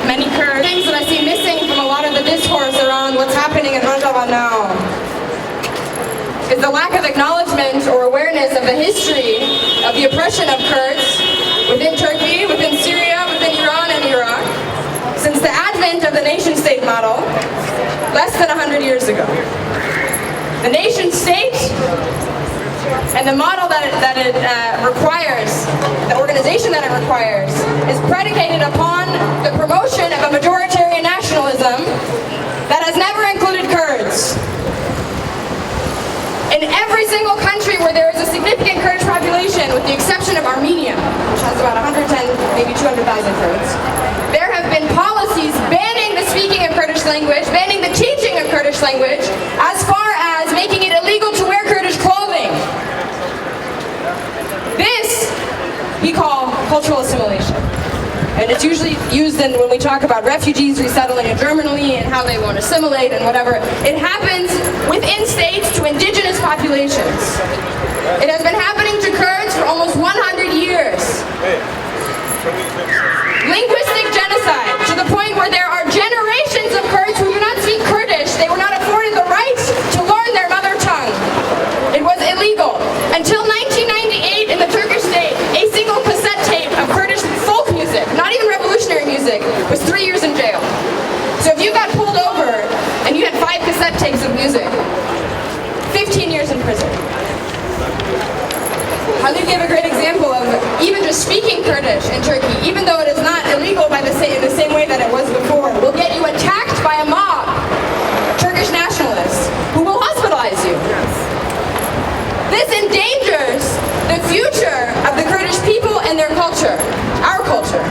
many Kurds. Things that I see missing from a lot of the discourse around what's happening in Rojava now is the lack of acknowledgement or awareness of the history of the oppression of Kurds within Turkey, within Syria, within Iran and Iraq, since the advent of the nation-state model less than 100 years ago. The nation-state and the model that it requires, the organization that it requires, is predicated upon the promotion of a majoritarian nationalism that has never included Kurds. In every single country where there is a significant Kurdish population, with the exception of Armenia, which has about 110, maybe 200,000 Kurds, there have been policies banning the speaking of Kurdish language, banning the teaching of Kurdish language, as far as making it illegal to wear Kurdish clothing. This we call cultural assimilation. And it's usually used when we talk about refugees resettling in Germany and how they won't assimilate and whatever. It happens within states to indigenous populations. It has been happening to Kurds for almost 100 years. Linguistic genocide, to the point where there are generations of Kurds who do not speak Kurdish. They were not afforded the right to learn their mother tongue. It was illegal. Until 1998 in the Turkish state, a single cassette tape of Kurdish folk music, not even revolutionary music, was 3 years in jail. So if you got pulled over and you had 5 cassette tapes of music, 15 years in prison. Halil gave a great example of even just speaking Kurdish in Turkey, even though it is not illegal in the same way that it was before, will get you attacked by a mob, Turkish nationalists, who will hospitalize you. This endangers the future of the Kurdish people and their culture, our culture.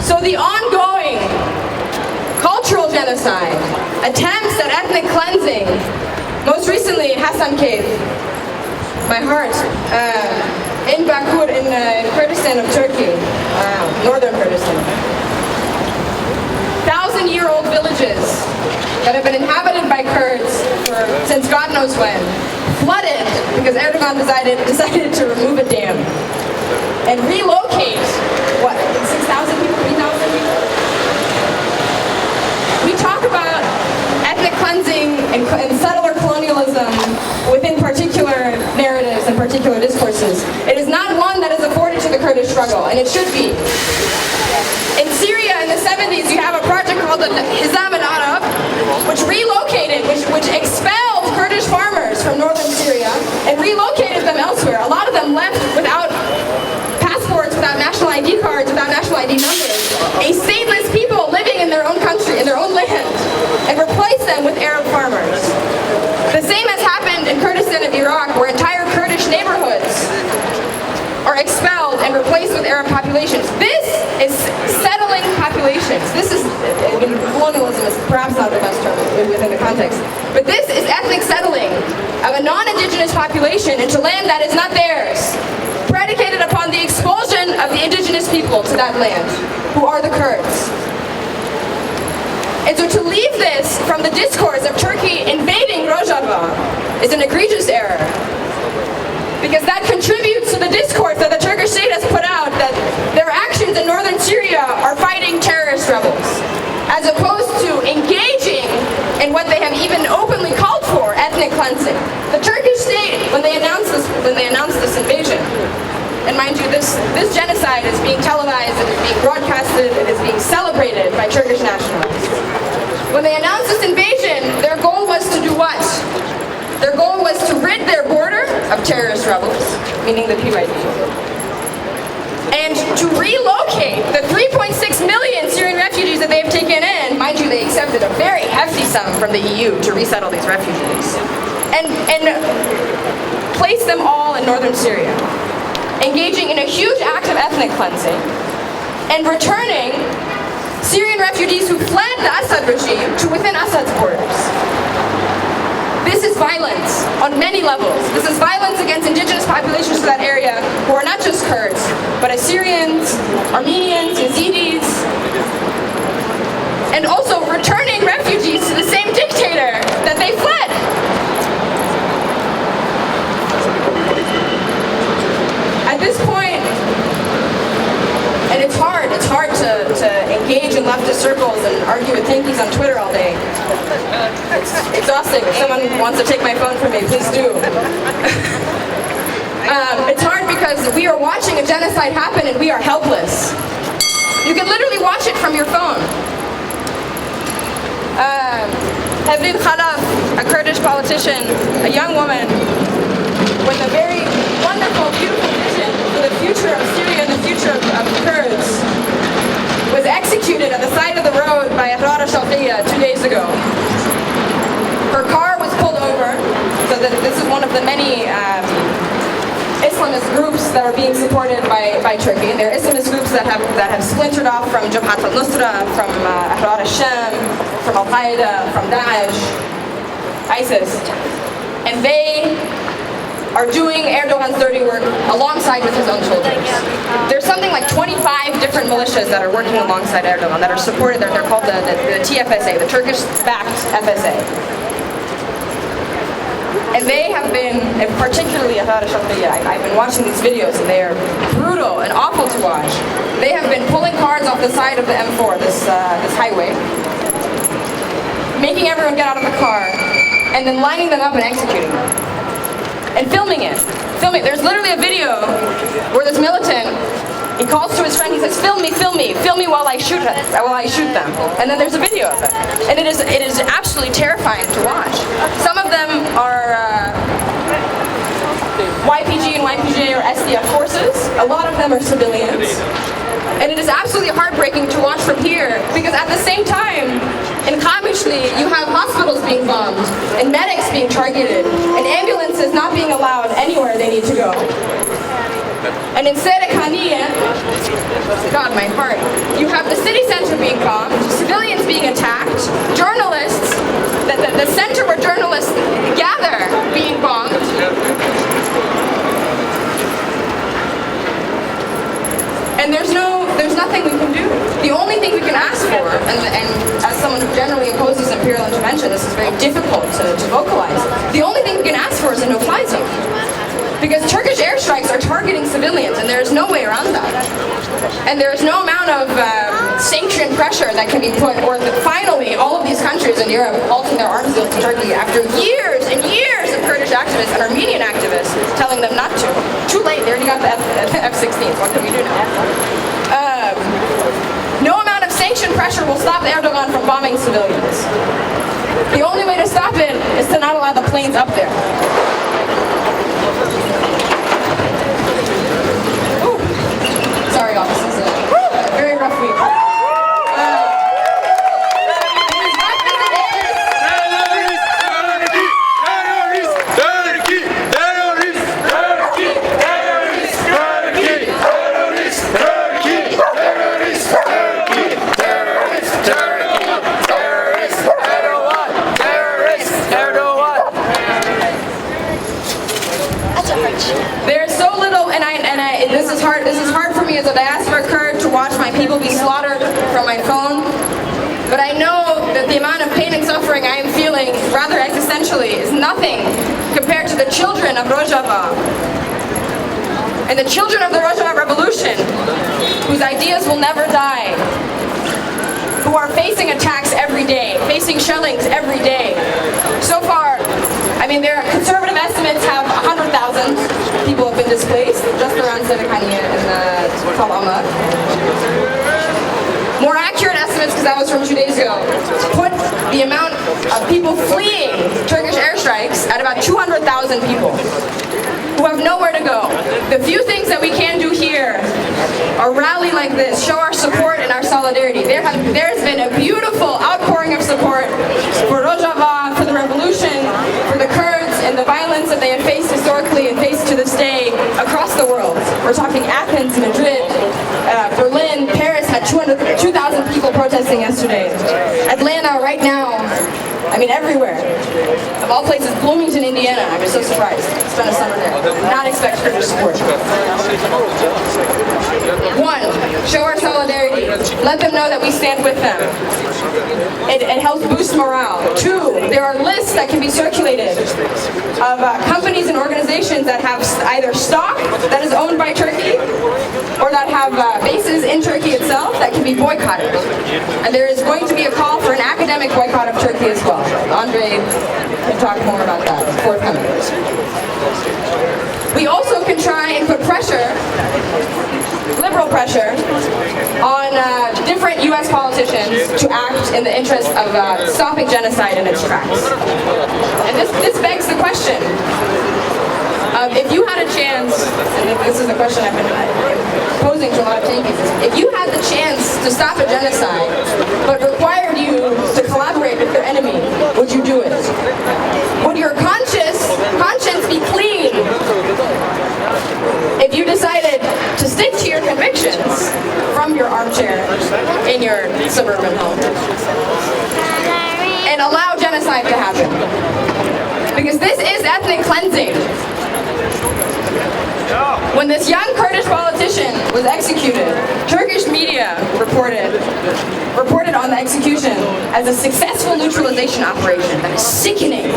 So the ongoing cultural genocide, attempts at ethnic cleansing, most recently Hasan Cave, my heart, in Bakur in Kurdistan of Turkey, northern Kurdistan. 1,000-year-old villages that have been inhabited by Kurds since God knows when, flooded because Erdogan decided to remove a dam and relocate, 6,000 people, 3,000 people? We talk about ethnic cleansing and settler colonialism within particular narratives and particular discourses. It is not one that is afforded to the Kurdish struggle, and it should be. In Syria in the 70s, you have a project called the Hevrin Khalaf, which relocated, which expelled Kurdish farmers from northern Syria and relocated them elsewhere. A lot of them left without passports, without national ID cards, without national ID numbers. A stateless people living in their own country, in their own land, and replaced them with Arab farmers. The same has happened in Kurdistan of Iraq, where entire Kurdish neighborhoods are expelled and replaced with Arab populations. This is settling populations. This is, colonialism is perhaps not the best term within the context, but this is ethnic settling of a non-indigenous population into land that is not theirs, predicated upon the expulsion of the indigenous people to that land, who are the Kurds. And so to leave this from the discourse of Turkey invading Rojava is an egregious error, because that contributes to the discourse that the Turkish state has put out that their actions in northern Syria are fighting terrorist rebels, as opposed to engaging in what they have even openly called for, ethnic cleansing. The Turkish state, when they announced this invasion, and mind you, this genocide is being televised, it is being broadcasted, it is being celebrated by Turkish nationalists. When they announced this invasion, their goal was to do what? Their goal was to rid their border of terrorist rebels, meaning the PYD, and to relocate the 3.6 million Syrian refugees that they have taken in. Mind you, they accepted a very hefty sum from the EU to resettle these refugees, and place them all in northern Syria, engaging in a huge act of ethnic cleansing, and returning Syrian refugees who fled the Assad regime to within Assad's borders. This is violence on many levels. This is violence against indigenous populations of that area who are not just Kurds, but Assyrians, Armenians, Yazidis, and also returning refugees to the same dictator that they fled. At this point, and it's hard, leftist circles and argue with tankies on Twitter all day. It's exhausting. If someone wants to take my phone from me, please do. It's hard because we are watching a genocide happen and we are helpless. You can literally watch it from your phone. Hevrin Khalaf, a Kurdish politician, a young woman with a very wonderful, beautiful vision for the future of Syria and the future of Kurds, was executed at the side of the road by Rojava 2 days ago. Her car was pulled over, so that this is one of the many Islamist groups that are being supported by Turkey. They're Islamist groups that have splintered off from Jabhat al-Nusra, from Ahrar al-Sham, from Al-Qaeda, from Daesh, ISIS. And they are doing Erdogan's dirty work alongside with his own soldiers. There's something like 25 different militias that are working alongside Erdogan, that are supported. They're called the TFSA, the Turkish-backed FSA. And they have been, and particularly I've been watching these videos and they are brutal and awful to watch. They have been pulling cars off the side of the M4, this highway, making everyone get out of the car, and then lining them up and executing them. And filming it. There's literally a video where this militant, he calls to his friend, he says, film me while I shoot them. And then there's a video of it. And it is absolutely terrifying to watch. Some of them are YPG and YPJ or SDF forces. A lot of them are civilians. And it is absolutely heartbreaking to watch from here, because at the same time, in Kamishli, you have hospitals being bombed, and medics being targeted, and ambulances not being allowed anywhere they need to go. And in Serekaniye, God, my heart, you have the city center being bombed, civilians being attacked, journalists, the center where journalists gather being bombed. And there's nothing we can do. The only thing we can ask for, and as someone who generally opposes imperial intervention, this is very difficult to vocalize. The only thing we can ask for is a no-fly zone. Because Turkish airstrikes are targeting civilians, and there is no way around that. And there is no amount of sanction pressure that can be put, or finally all of these countries in Europe halting their arms deals to Turkey after years and years of Kurdish activists and Armenian activists telling them not to. Too late, they already got the F-16s, what can we do now? No amount of sanction pressure will stop Erdogan from bombing civilians. The only way to stop it is to not allow the planes up there. Ooh. Sorry, y'all, this is a very rough week. There's so little, and this is hard for me as a diaspora Kurd to watch my people be slaughtered from my phone. But I know that the amount of pain and suffering I am feeling, rather existentially, is nothing compared to the children of Rojava. And the children of the Rojava revolution, whose ideas will never die, who are facing attacks every day, facing shellings every day. So far, their conservative estimates have 100,000 people have been displaced, just around Serekaniye and Tel Abyad. More accurate estimates, because that was from 2 days ago, put the amount of people fleeing Turkish airstrikes at about 200,000 people who have nowhere to go. The few things that we can do here are rally like this, show our support and our solidarity. There's been a beautiful outpouring of support for Rojava, for the revolution, for the Kurds, and the violence that they have faced historically and face to this day across the world. We're talking Athens, Madrid, Berlin, Paris had 2,000 people protesting yesterday. Atlanta right now, everywhere. Of all places, Bloomington, Indiana. I was so surprised. Spent a summer there. Did not expect Kurdish support. One, show our solidarity. Let them know that we stand with them. It helps boost morale. 2, there are lists that can be circulated of companies and organizations that have either stock that is owned by Turkey or that have bases in Turkey itself that can be boycotted. And there is going to be a call for an academic boycott of Turkey as well. Andre can talk more about that forthcoming. We also can try and put pressure, liberal pressure, on different U.S. politicians to act in the interest of stopping genocide in its tracks. And this begs the question, if you had a chance, and this is the question I've been posing to a lot of Tankies, if you had the chance to stop a genocide, but required you to collaborate with your enemy, would you do it? Would your conscience be clean if you decided to stick to your convictions from your armchair in your suburban home and allow genocide to happen? Because this is ethnic cleansing. When this young Kurdish politician was executed, Turkish media reported on the execution as a successful neutralization operation. That is sickening.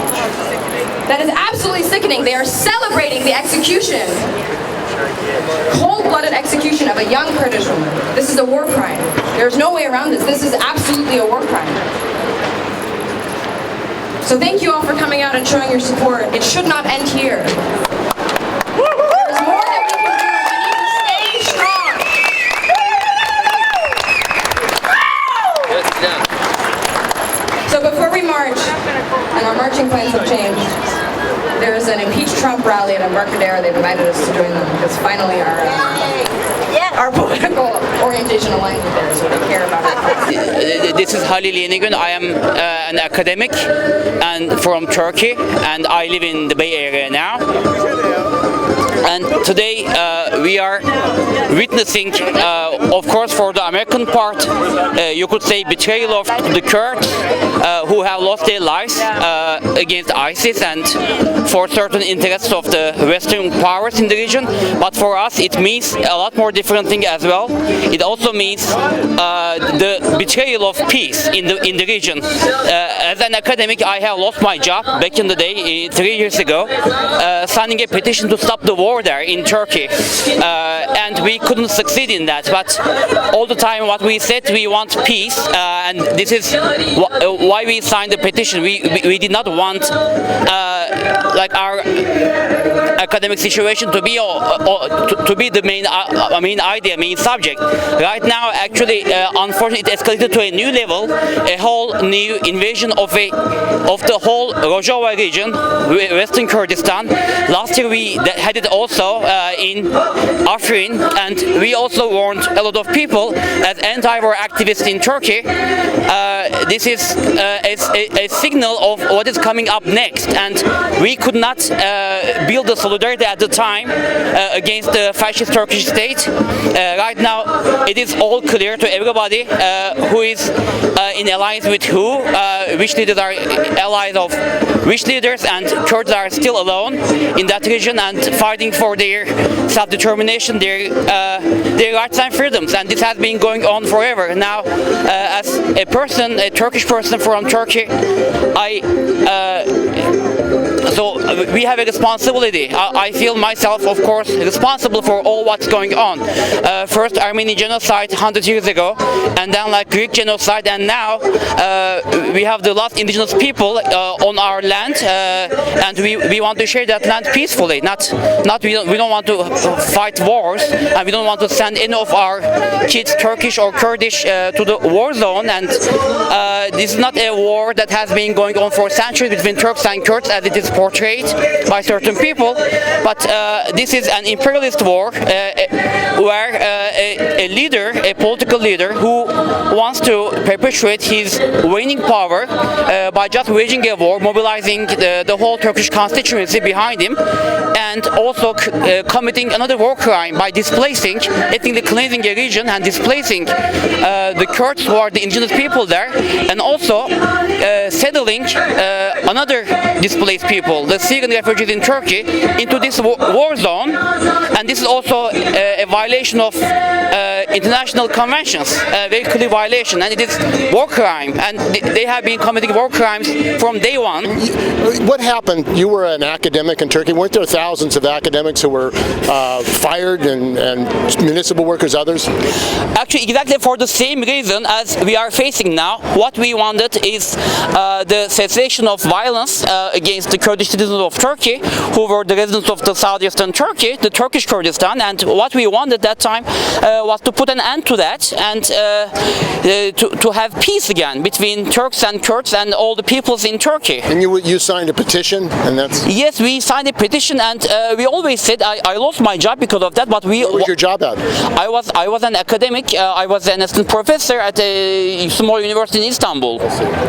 That is absolutely sickening. They are celebrating the execution, cold-blooded execution of a young Kurdish woman. This is a war crime. There's no way around this. This is absolutely a war crime. So thank you all for coming out and showing your support. It should not end here. There's more that we can do. We need to stay strong. So before we march, and our marching plans have changed, there is an Impeach Trump rally at Embarcadero. They've invited us to join them because finally our political orientation aligns with theirs, so they care about it. This is Halil Yenigün. I am an academic and from Turkey, and I live in the Bay Area now. And today we are witnessing, of course, for the American part, you could say betrayal of the Kurds who have lost their lives against ISIS and for certain interests of the Western powers in the region. But for us, it means a lot more different thing as well. It also means the betrayal of peace in the region. As an academic, I have lost my job back in the day, 3 years ago, signing a petition to stop the war there in Turkey, and we couldn't succeed in that. But all the time what we said, we want peace, and this is why we signed the petition. We did not want like our academic situation to be the main idea, main subject. Right now, actually, unfortunately, it escalated to a new level, a whole new invasion of the whole Rojava region, Western Kurdistan. Last year we had it also in Afrin, and we also warned a lot of people as anti-war activists in Turkey. This is a signal of what is coming up next, and we could not build the solidarity at the time against the fascist Turkish state. Right now, it is all clear to everybody who is in alliance with who, which leaders are allies of which leaders, and Kurds are still alone in that region and fighting for their self-determination, their rights and freedoms, and this has been going on forever. Now, as a person, a Turkish person from Turkey, so we have a responsibility. I feel myself, of course, responsible for all what's going on. First Armenian genocide 100 years ago, and then like Greek genocide, and now we have the last indigenous people on our land, and we want to share that land peacefully. We don't want to fight wars, and we don't want to send any of our kids, Turkish or Kurdish, to the war zone. And this is not a war that has been going on for centuries between Turks and Kurds, as it is portrayed by certain people. But this is an imperialist war where a leader, a political leader, who wants to perpetuate his waning power by just waging a war, mobilizing the whole Turkish constituency behind him, and also committing another war crime by displacing, ethnically cleansing a region and displacing the Kurds, who are the indigenous people there, and also settling another displaced people, the Syrian refugees in Turkey, into this war zone, and this is also a violation of international conventions, a very clear violation, and it is war crime, and they have been committing war crimes from day one. What happened? You were an academic in Turkey. Weren't there thousands of academics who were fired and municipal workers, others? Actually, exactly for the same reason as we are facing now. What we wanted is the cessation of violence against the Kurdish citizens of Turkey, who were the residents of the southeastern Turkey, the Turkish Kurdistan, and what we wanted that time was to put an end to that and to have peace again between Turks and Kurds and all the peoples in Turkey. And you signed a petition, and that's... Yes, we signed a petition, and we always said I lost my job because of that, but we... What was your job at? I was an academic. I was an assistant professor at a small university in Istanbul.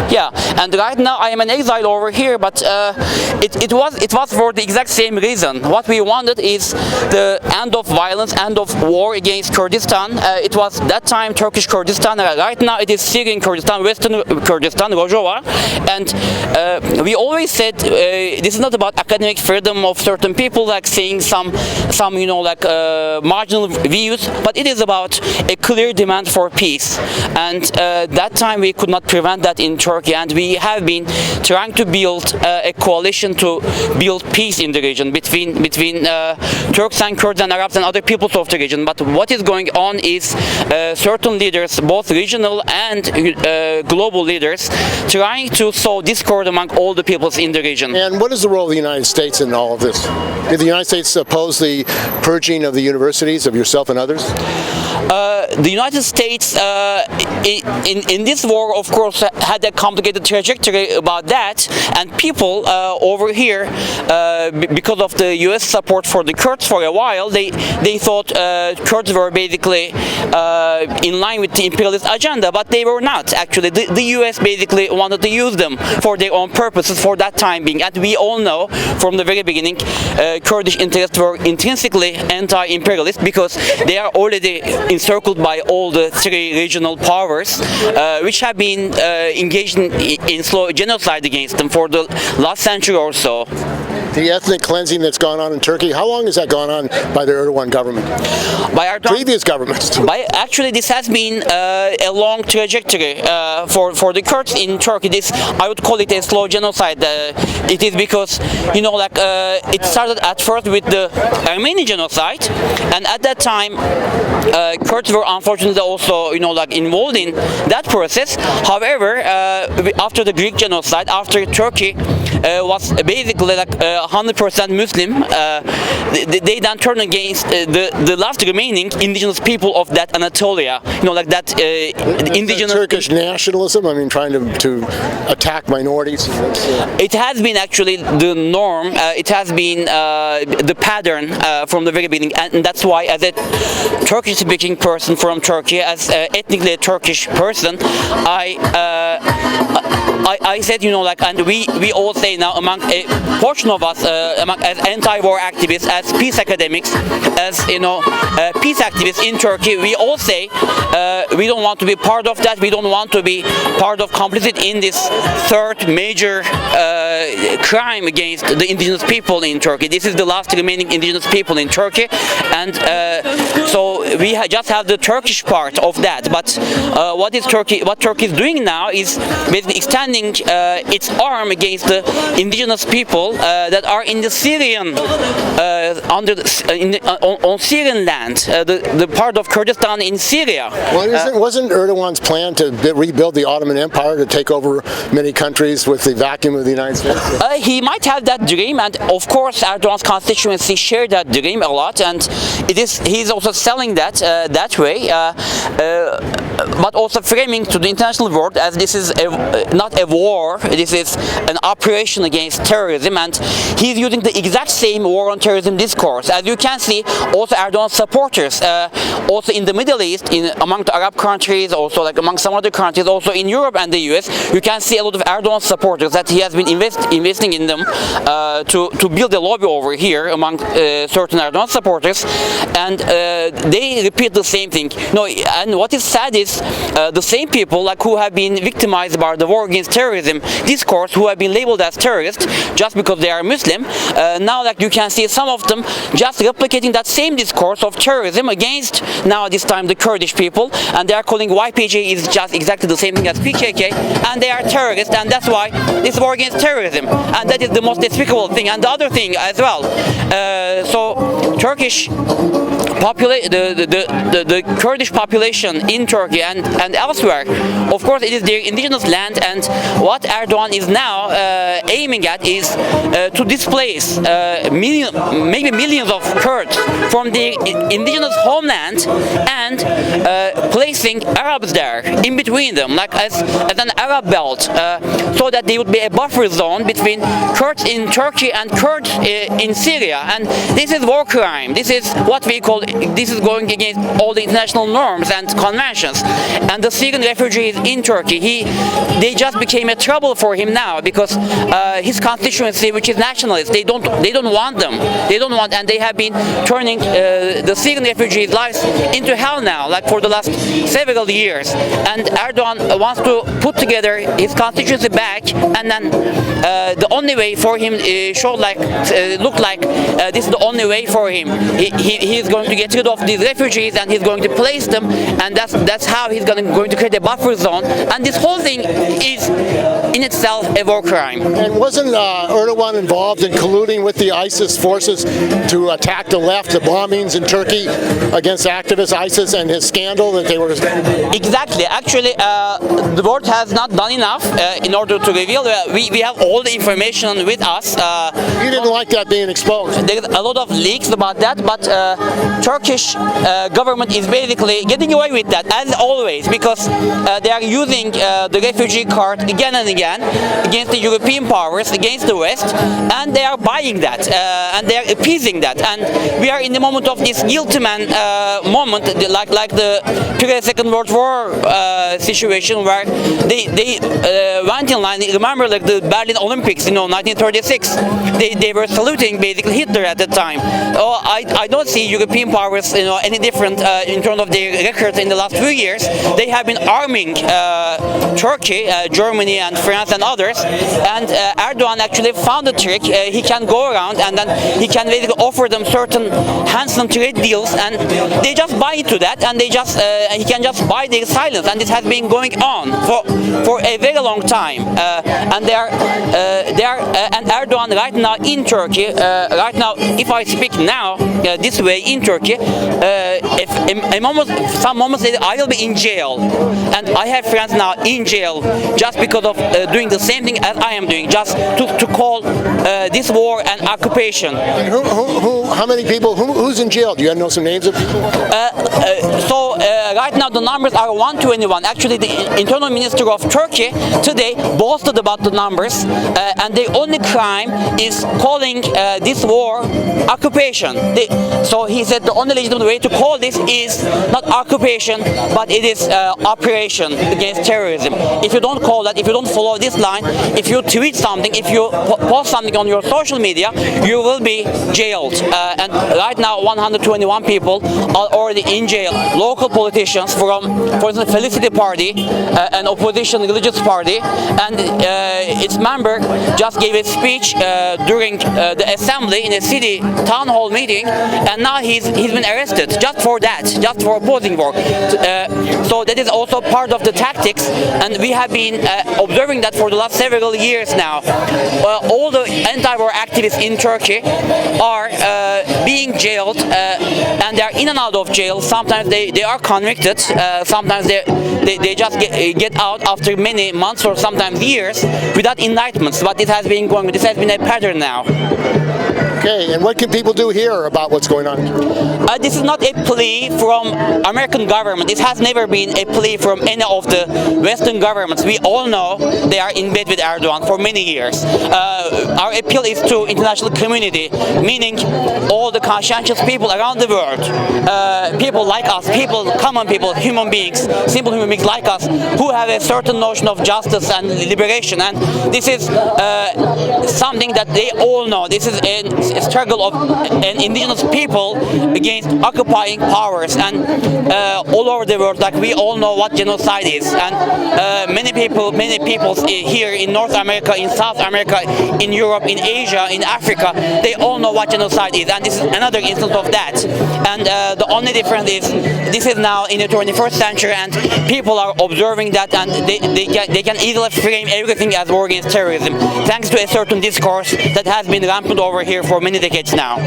Yeah, and right now I am an exile over here, but it was for the exact same reason. What we wanted is the end of violence, end of war against Kurdistan. It was that time Turkish Kurdistan. Right now it is Syrian Kurdistan, Western Kurdistan, Rojava, and we always said this is not about academic freedom of certain people, like saying some marginal views, but it is about a clear demand for peace. And that time we could not prevent that in Turkey, and we have been trying to build a coalition to build peace in the region between Turks and Kurds and Arabs and other peoples of the region. But what is going on is certain leaders, both regional and global leaders, trying to sow discord among all the peoples in the region. And what is the role of the United States in all of this? Did the United States oppose the purging of the universities, of yourself and others? The United States in this war, of course, had a complicated trajectory about that, and people over here, because of the US support for the Kurds for a while, they thought Kurds were basically in line with the imperialist agenda, but they were not. Actually, the US basically wanted to use them for their own purposes for that time being, and we all know from the very beginning Kurdish interests were intrinsically anti-imperialist because they are already encircled by all the three regional powers, which have been engaged in slow genocide against them for the last century or so. The ethnic cleansing that's gone on in Turkey, how long has that gone on by the Erdogan government? By Erdogan, previous governments? Actually, this has been a long trajectory for the Kurds in Turkey. This, I would call it a slow genocide. It is because, it started at first with the Armenian genocide, and at that time, Kurds were unfortunately also, involved in that process. However, after the Greek genocide, after Turkey was basically 100% Muslim, they then turned against the last remaining indigenous people of that Anatolia. Indigenous Turkish nationalism. I mean, trying to attack minorities. It has been actually the norm. It has been the pattern from the very beginning, and that's why, as a Turkish-speaking person from Turkey, as ethnically a Turkish person, I said, and we all say now, among a portion of us, as anti-war activists, as peace academics, as peace activists in Turkey, we all say we don't want to be part of that. We don't want to be part of complicity in this third major crime against the indigenous people in Turkey. This is the last remaining indigenous people in Turkey, and so we just have the Turkish part of that. But what Turkey is doing now is basically extending its arm against the indigenous people that are in the Syrian on Syrian land, the part of Kurdistan in Syria. Well, wasn't Erdogan's plan to rebuild the Ottoman Empire, to take over many countries with the vacuum of the United States? He might have that dream, and of course Erdogan's constituency share that dream a lot, and he's also selling that that way, but also framing to the international world as this is not a war, this is an operation against terrorism, and he's using the exact same war on terrorism discourse. As you can see, also Erdogan's supporters, also in the Middle East, among the Arab countries, also among some other countries, also in Europe and the US, you can see a lot of Erdogan supporters that he has been investing in them to build a lobby over here among certain Erdogan supporters, and they repeat the same thing. And what is sad is the same people like who have been victimized by the war against terrorism discourse, who have been labeled as terrorists just because they are Muslim. Now like you can see some of them just replicating that same discourse of terrorism against now this time the Kurdish people, and they are calling YPG is just exactly the same thing as PKK, and they are terrorists, and that's why this war against terrorism, and that is the most despicable thing. And the other thing as well, so Turkish the Kurdish population in Turkey and elsewhere, of course it is their indigenous land, and what Erdogan is now aiming at is to displace maybe millions of Kurds from their indigenous homeland and placing Arabs there in between them, like as an Arab belt, so that there would be a buffer zone between Kurds in Turkey and Kurds in Syria. And this is war crime. This is what we call, this is going against all the international norms and conventions. And the Syrian refugees in Turkey, they just became a trouble for him now, because his constituency, which is nationalist, they don't want them. They don't want, and they have been turning the Syrian refugees' lives into hell now, like for the last several years. And Erdogan wants to put together his constituency back, and then the only way for him look like this is the only way for him. He is going to get rid of these refugees, and he's going to place them, and that's how he's going to create a buffer zone. And this whole thing is in itself a war crime. And wasn't Erdogan involved in colluding with the ISIS forces to attack the left, the bombings in Turkey against activist ISIS, and his scandal that they were... Exactly. Actually, the board has not done enough in order to reveal. We have all the information with us. You didn't like that being exposed? There's a lot of leaks about that, but Turkish government is basically getting away with that, as always, because they are using the refugee card again and again against the European powers, against the West, and they are buying that, and they are appeasing that. And we are in the moment of this guilty man moment, like the Second World War situation, where they went in line. Remember, like the Berlin Olympics, 1936, they were saluting basically Hitler at the time. I don't see European powers, any different in terms of their records in the last few years. They have been arming Turkey, Germany, and France, and others. And Erdogan actually found a trick. He can go around, and then he can basically offer them certain handsome trade deals, and they just buy into that, and he can just buy their silence. And this has been going on for a very long time. And and Erdogan right now in Turkey, right now, if I speak now this way in Turkey, some moments later I will be in jail, and I have friends now in jail just because of doing the same thing as I am doing, just to call this war an occupation. And how many people? Who's in jail? Do you know some names of people? So right now the numbers are 121. Actually, the internal minister of Turkey today boasted about the numbers, and the only crime is calling this war occupation. So he said the only legitimate way to call this is not occupation, but it is operation against terrorism. If you don't call that, if you don't follow this line, if you tweet something, if you post something on your social media, you will be jailed. And right now 121 people are already in jail. Local politicians from, for instance, Felicity Party, an opposition religious party, and its member just gave a speech during the assembly in a city town hall meeting, and now he's been arrested just for that, just for opposing war. So that is also part of the tactics, and we have been observing that for the last several years now. All the anti-war activists in Turkey are being jailed, and they are in and out of jail. Sometimes they are convicted, sometimes they just get out after many months or sometimes years without indictments. But it has been going. This has been a pattern now. Okay, and what can people do here about what's going on? This is not a plea from American government. This has never been a plea from any of the Western governments. We all know they are in bed with Erdogan for many years. Our appeal is to international community, meaning all the conscientious people around the world, people like us, common people, human beings, simple human beings like us, who have a certain notion of justice and liberation. And this is something that they all know. This is struggle of an indigenous people against occupying powers, and all over the world, like we all know what genocide is, and many peoples here in North America, in South America, in Europe, in Asia, in Africa, they all know what genocide is, and this is another instance of that. And the only difference is this is now in the 21st century, and people are observing that, and they can easily frame everything as war against terrorism, thanks to a certain discourse that has been rampant over here for many decades now.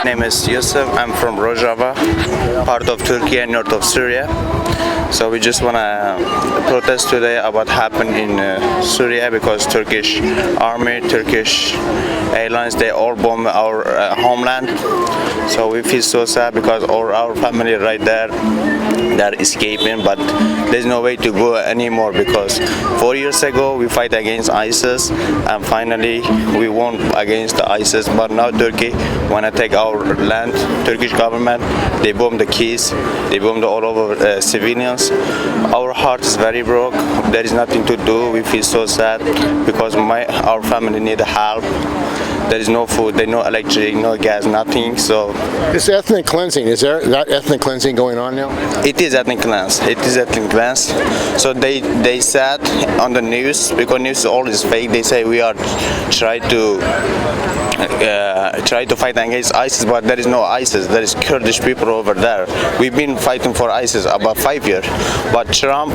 My name is Yusuf. I'm from Rojava, part of Turkey and north of Syria. So we just want to protest today about what happened in Syria, because Turkish army, Turkish airlines, they all bomb our homeland. So we feel so sad because all our family right there, they're escaping, but there's no way to go anymore, because 4 years ago we fight against ISIS and finally we won against the ISIS, but now Turkey want to take our land. Turkish government, they bomb the keys, they bomb all over civilians. Our heart is very broke. There is nothing to do. We feel so sad because our family need help. There is no food, there's no electric, no gas, nothing. So this ethnic cleansing, is there that ethnic cleansing going on now? it is ethnic cleanse. It is ethnic cleanse. So they said on the news, because news is always fake. They say we are try to fight against ISIS, but there is no ISIS. There is Kurdish people over there. We've been fighting for ISIS about 5 years, but Trump,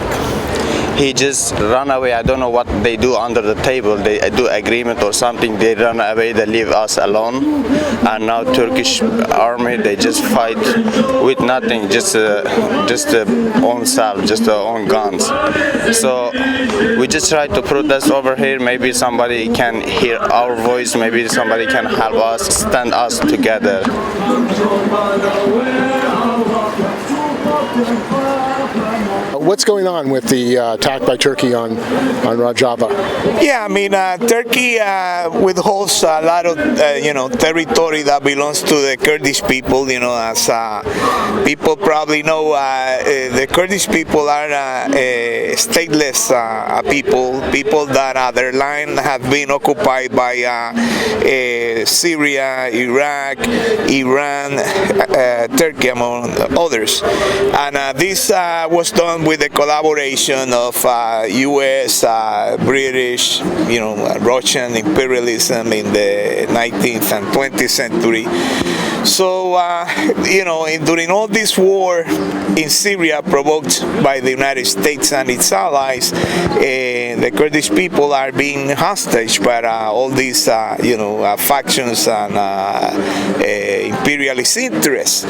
he just run away. I don't know what they do under the table. They do agreement or something. They run away. They leave us alone. And now Turkish army, they just fight with nothing, just own self, just their own guns. So we just try to protest over here. Maybe somebody can hear our voice. Maybe somebody can help us, stand us together. What's going on with the attack by Turkey on Rojava? Yeah, I mean, Turkey withholds a lot of, territory that belongs to the Kurdish people. As people probably know, the Kurdish people are stateless people that their land have been occupied by Syria, Iraq, Iran, Turkey, among others. And this was done with the collaboration of U.S., British, Russian imperialism in the 19th and 20th century. So, during all this war in Syria provoked by the United States and its allies, the Kurdish people are being hostage by all these, factions and imperialist interests.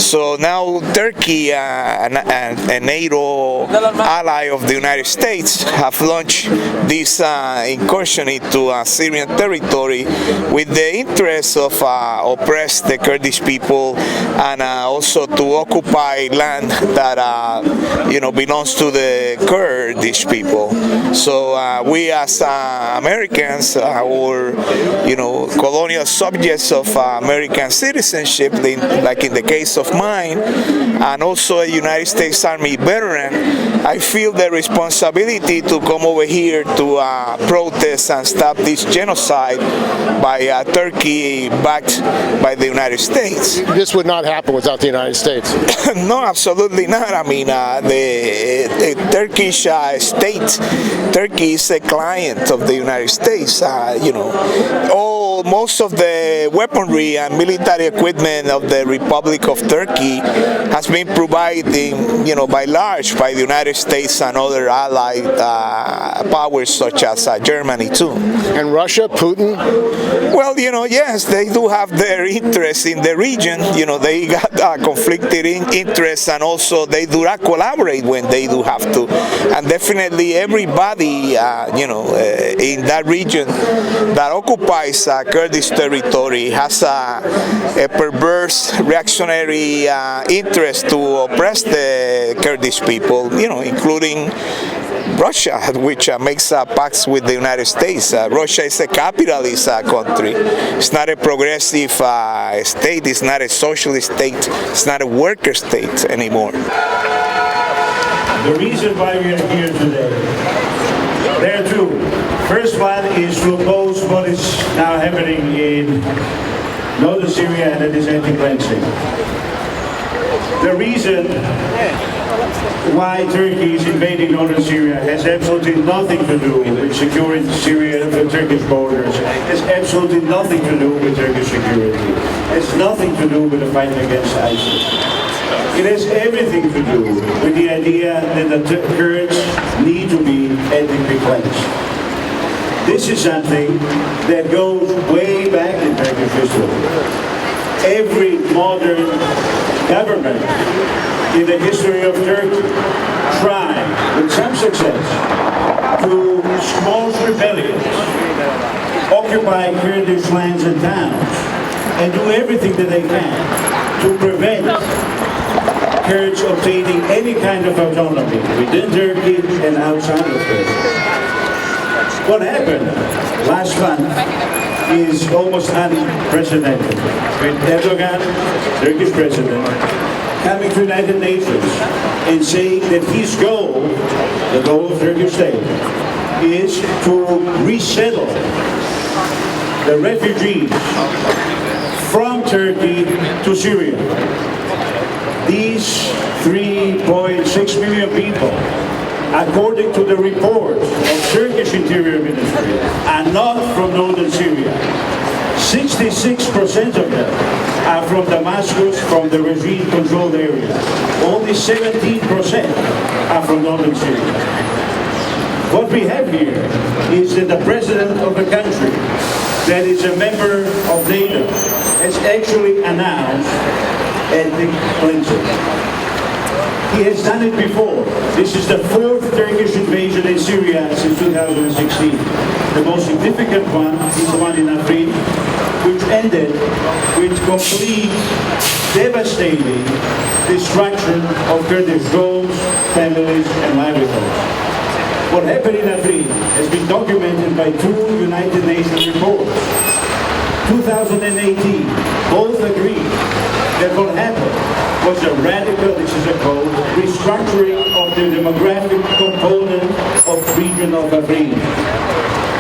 So now Turkey, a NATO ally of the United States, have launched this incursion into Syrian territory with the interest of oppress the Kurdish people and also to occupy land that belongs to the Kurdish people. So we as Americans or colonial subjects of American citizenship, like in the case of mine, and also a United States Army veteran, I feel the responsibility to come over here to protest and stop this genocide by Turkey backed by the United States. This would not happen without the United States. No, absolutely not. I mean, the Turkish state, Turkey is a client of the United States. Most of the weaponry and military equipment of the Republic of Turkey has been provided, by large by the United States and other allied powers such as Germany too. And Russia, Putin? Well, yes, they do have their interests in the region. They got conflicted interests, and also they do not collaborate when they do have to. And definitely everybody, in that region that occupies Kurdish territory has a perverse reactionary interest to oppress the Kurdish people, including Russia, which makes pacts with the United States. Russia is a capitalist country. It's not a progressive state. It's not a socialist state. It's not a worker state anymore. The reason why we are here today, there are two. First one is to oppose what is now happening in northern Syria and the dissenting cleansing. The reason why Turkey is invading northern Syria has absolutely nothing to do with securing Syria and the Turkish borders. It has absolutely nothing to do with Turkish security. It has nothing to do with the fight against ISIS. It has everything to do with the idea that the Kurds need to be ethnically cleansed. This is something that goes way back in Turkish history. Every modern government in the history of Turkey tried, with some success, to squash rebellions, occupy Kurdish lands and towns, and do everything that they can to prevent Kurds obtaining any kind of autonomy within Turkey and outside of Turkey. What happened last month is almost unprecedented. With Erdogan, Turkish president, coming to the United Nations and saying that his goal, the goal of the Turkish state, is to resettle the refugees from Turkey to Syria. These 3.6 million people, according to the report of Turkish Interior Ministry, are not from northern Syria. 66% of them are from Damascus, from the regime-controlled area. Only 17% are from northern Syria. What we have here is that the president of a country that is a member of NATO has actually announced ethnic cleansing. He has done it before. This is the fourth Turkish invasion in Syria since 2016. The most significant one is the one in Afrin, which ended with complete, devastating destruction of Kurdish homes, families, and livelihoods. What happened in Afrin has been documented by two United Nations reports. 2018, both agreed that what happened was a radical, this is a code, restructuring of the demographic component of the region of Afrin.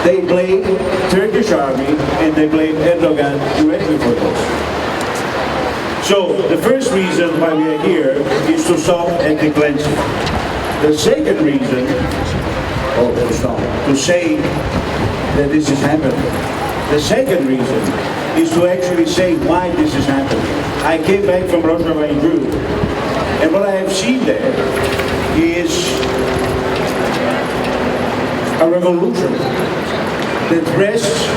They blame Turkish army and they blame Erdogan directly for this. So the first reason why we are here is to stop ethnic cleansing. The second reason, to say that this is happening. The second reason is to actually say why this is happening. I came back from Rojava in June, and what I have seen there is a revolution that rests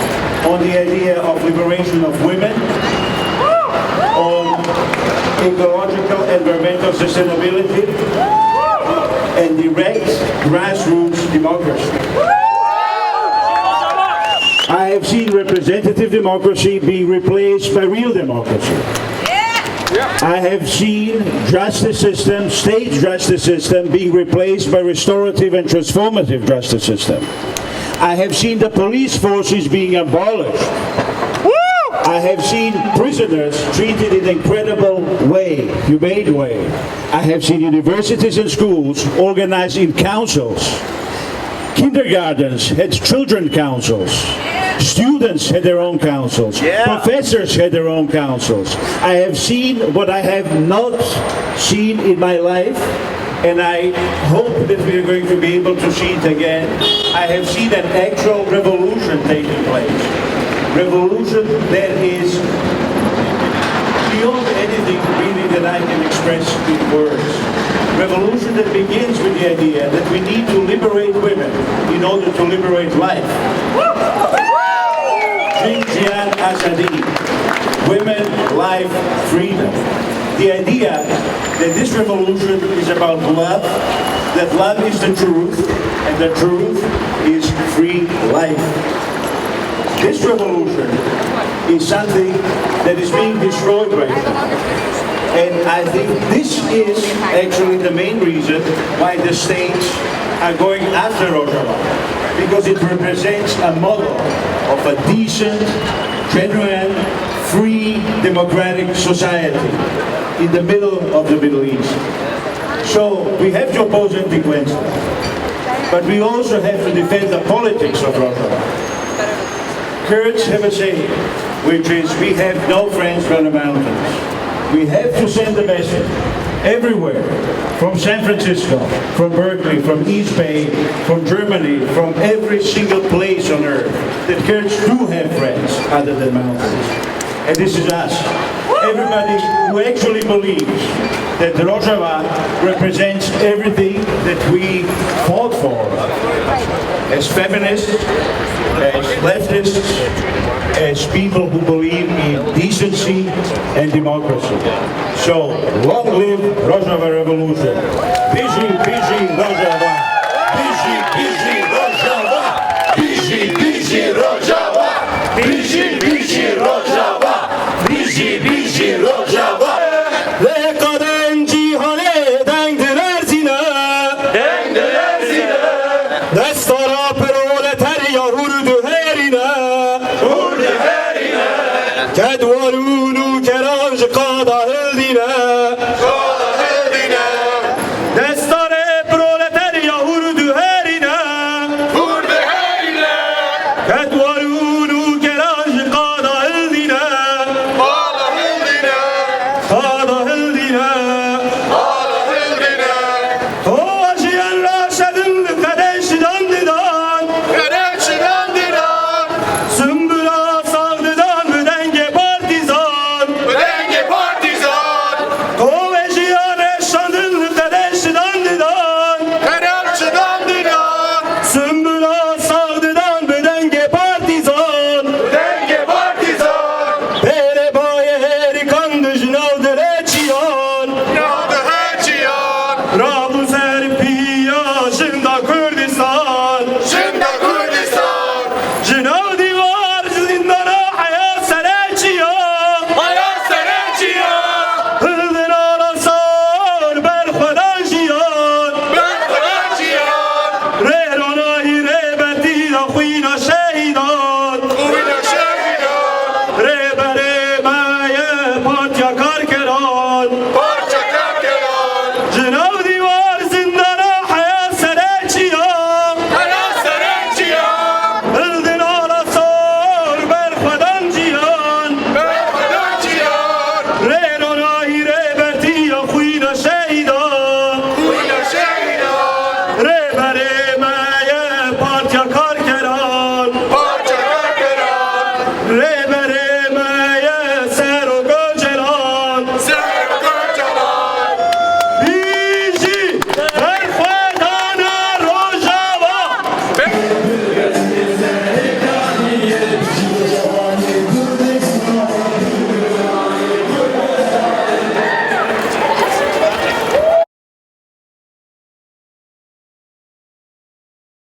on the idea of liberation of women, on ecological environmental sustainability, and direct grassroots democracy. I have seen representative democracy being replaced by real democracy. I have seen justice system, state justice system being replaced by restorative and transformative justice system. I have seen the police forces being abolished. I have seen prisoners treated in an incredible way, humane way. I have seen universities and schools organized in councils. Kindergartens had children councils. Students had their own councils. Professors had their own councils. I have seen what I have not seen in my life, and I hope that we are going to be able to see it again. I have seen an actual revolution taking place. Revolution that is beyond anything really that I can express in words. Revolution that begins with the idea that we need to liberate women in order to liberate life. Jinjian Azadi, women, life, freedom. The idea that this revolution is about love, that love is the truth, and the truth is free life. This revolution is something that is being destroyed right now. And I think this is actually the main reason why the states are going after Rojava, because it represents a model of a decent, genuine, free, democratic society in the middle of the Middle East. So we have to oppose anti-cleansing, but we also have to defend the politics of Rojava. Kurds have a saying, which is, we have no friends from the mountains. We have to send a message everywhere, from San Francisco, from Berkeley, from East Bay, from Germany, from every single place on earth, that Kurds do have friends other than mountains. And this is us. Everybody who actually believes that Rojava represents everything that we fought for as feminists, as leftists, as people who believe in decency and democracy. So, long live Rojava Revolution. Biji, biji, Rojava. Biji, biji, Rojava. Biji, biji, Rojava. Biji, biji, Rojava. Biji, biji, Rojava. Ve kaden cihane dengdiler zine. Dengdiler zine. Destara proletarya hurdu herine. Hurdu herine. Kedvarunu keranj qada hildine. Qada hildine. Destare proletarya hurdu herine. Hurdu herine. Kedvarunu keranj qada hildine. Qada hildine. Qada hildine. Qada hildine. Hoşiyan raşedin kadeşidan didan. Kadeşidan didan. Sümbüla savdıdan müdenge partizan. Müdenge partizan. Hoşiyan raşedin kadeşidan didan. Kadeşidan didan. Sümbüla savdıdan müdenge partizan. Müdenge partizan. Pere baye heri kandı jnavdı reçiyan. Jnavdı reçiyan. Rabu serpiya şında Kürdistan. Şında Kürdistan. Jnav divar zindana hayat sereçiyan. Hayat sereçiyan. Hıldın arasan berkhudan jiyan. Berkhudan jiyan. Rehranahi rebeti da khuyna şehidan. Khuyna şehidan.